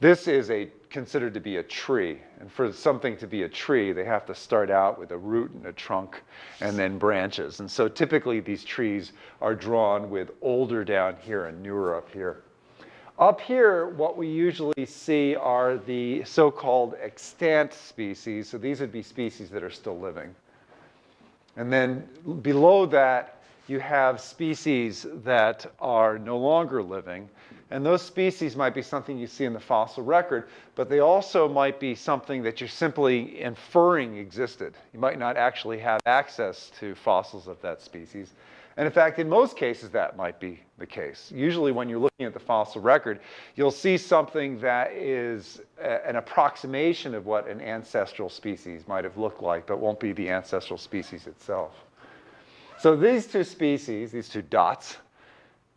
This is considered to be a tree. And for something to be a tree, they have to start out with a root and a trunk and then branches. And so typically these trees are drawn with older down here and newer up here. Up here, what we usually see are the so-called extant species. So these would be species that are still living. And then below that, you have species that are no longer living. And those species might be something you see in the fossil record, but they also might be something that you're simply inferring existed. You might not actually have access to fossils of that species. And in fact, in most cases, that might be the case. Usually when you're looking at the fossil record, you'll see something that is an approximation of what an ancestral species might have looked like, but won't be the ancestral species itself. So these two species, these two dots,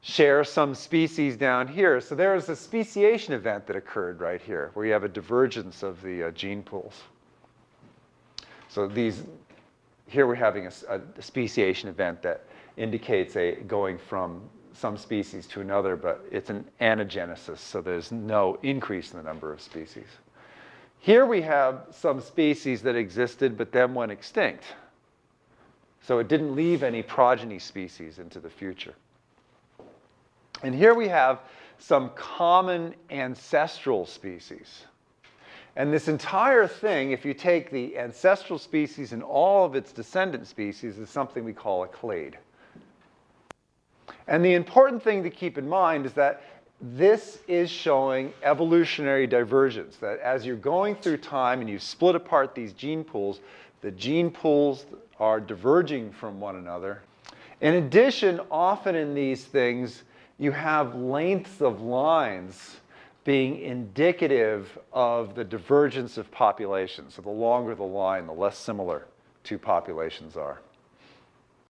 share some species down here. So there is a speciation event that occurred right here, where you have a divergence of the gene pools. So here we're having a speciation event that indicates going from some species to another, but it's an anagenesis, so there's no increase in the number of species. Here we have some species that existed but then went extinct. So it didn't leave any progeny species into the future. And here we have some common ancestral species. And this entire thing, if you take the ancestral species and all of its descendant species, is something we call a clade. And the important thing to keep in mind is that this is showing evolutionary divergence, that as you're going through time and you split apart these gene pools, the gene pools are diverging from one another. In addition, often in these things, you have lengths of lines being indicative of the divergence of populations. So the longer the line, the less similar two populations are.